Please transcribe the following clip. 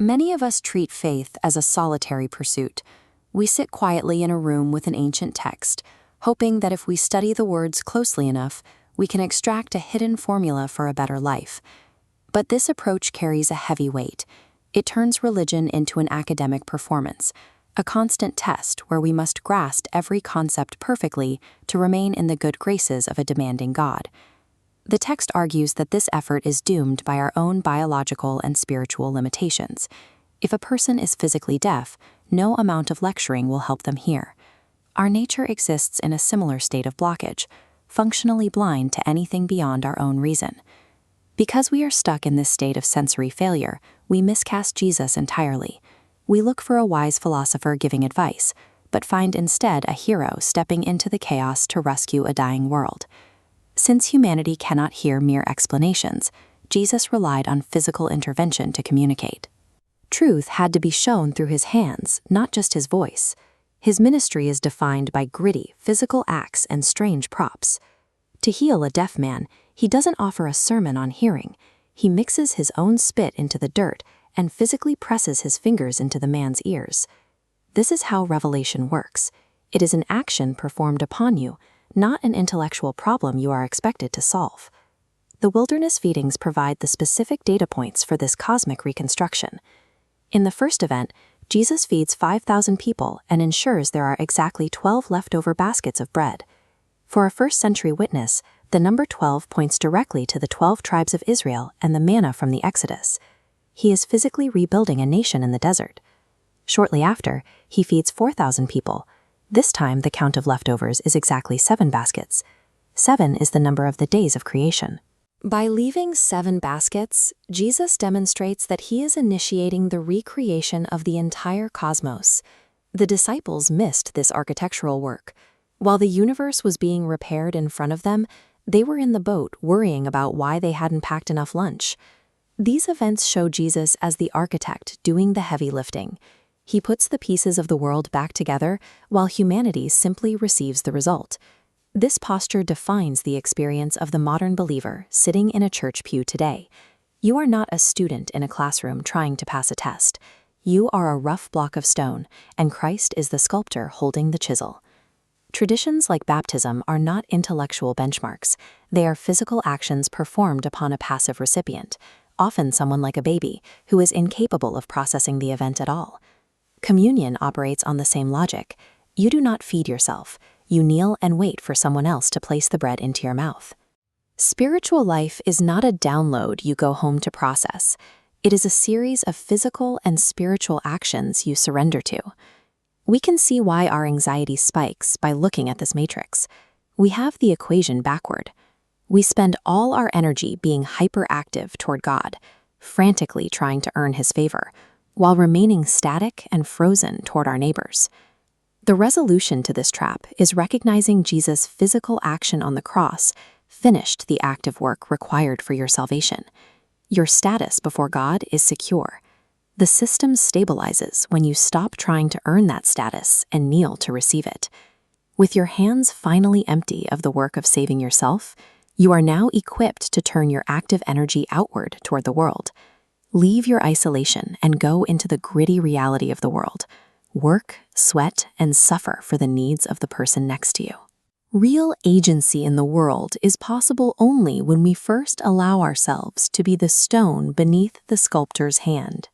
Many of us treat faith as a solitary pursuit. We sit quietly in a room with an ancient text, hoping that if we study the words closely enough, we can extract a hidden formula for a better life. But this approach carries a heavy weight. It turns religion into an academic performance, a constant test where we must grasp every concept perfectly to remain in the good graces of a demanding God. The text argues that this effort is doomed by our own biological and spiritual limitations. If a person is physically deaf, no amount of lecturing will help them hear. Our nature exists in a similar state of blockage, functionally blind to anything beyond our own reason. Because we are stuck in this state of sensory failure, we miscast Jesus entirely. We look for a wise philosopher giving advice, but find instead a hero stepping into the chaos to rescue a dying world. Since humanity cannot hear mere explanations, Jesus relied on physical intervention to communicate. Truth had to be shown through his hands, not just his voice. His ministry is defined by gritty, physical acts and strange props. To heal a deaf man, he doesn't offer a sermon on hearing. He mixes his own spit into the dirt and physically presses his fingers into the man's ears. This is how revelation works. It is an action performed upon you, not an intellectual problem you are expected to solve. The wilderness feedings provide the specific data points for this cosmic reconstruction. In the first event, Jesus feeds 5,000 people and ensures there are exactly 12 leftover baskets of bread. For a first-century witness, the number 12 points directly to the 12 tribes of Israel and the manna from the Exodus. He is physically rebuilding a nation in the desert. Shortly after, he feeds 4,000 people. This time, the count of leftovers is exactly 7 baskets. 7 is the number of the days of creation. By leaving 7 baskets, Jesus demonstrates that he is initiating the recreation of the entire cosmos. The disciples missed this architectural work. While the universe was being repaired in front of them, they were in the boat worrying about why they hadn't packed enough lunch. These events show Jesus as the architect doing the heavy lifting. He puts the pieces of the world back together while humanity simply receives the result. This posture defines the experience of the modern believer sitting in a church pew today. You are not a student in a classroom trying to pass a test. You are a rough block of stone, and Christ is the sculptor holding the chisel. Traditions like baptism are not intellectual benchmarks. They are physical actions performed upon a passive recipient, often someone like a baby, who is incapable of processing the event at all. Communion operates on the same logic. You do not feed yourself. You kneel and wait for someone else to place the bread into your mouth. Spiritual life is not a download you go home to process. It is a series of physical and spiritual actions you surrender to. We can see why our anxiety spikes by looking at this matrix. We have the equation backward. We spend all our energy being hyperactive toward God, frantically trying to earn his favor, while remaining static and frozen toward our neighbors. The resolution to this trap is recognizing Jesus' physical action on the cross finished the active work required for your salvation. Your status before God is secure. The system stabilizes when you stop trying to earn that status and kneel to receive it. With your hands finally empty of the work of saving yourself, you are now equipped to turn your active energy outward toward the world. Leave your isolation and go into the gritty reality of the world. Work, sweat, and suffer for the needs of the person next to you. Real agency in the world is possible only when we first allow ourselves to be the stone beneath the sculptor's hand.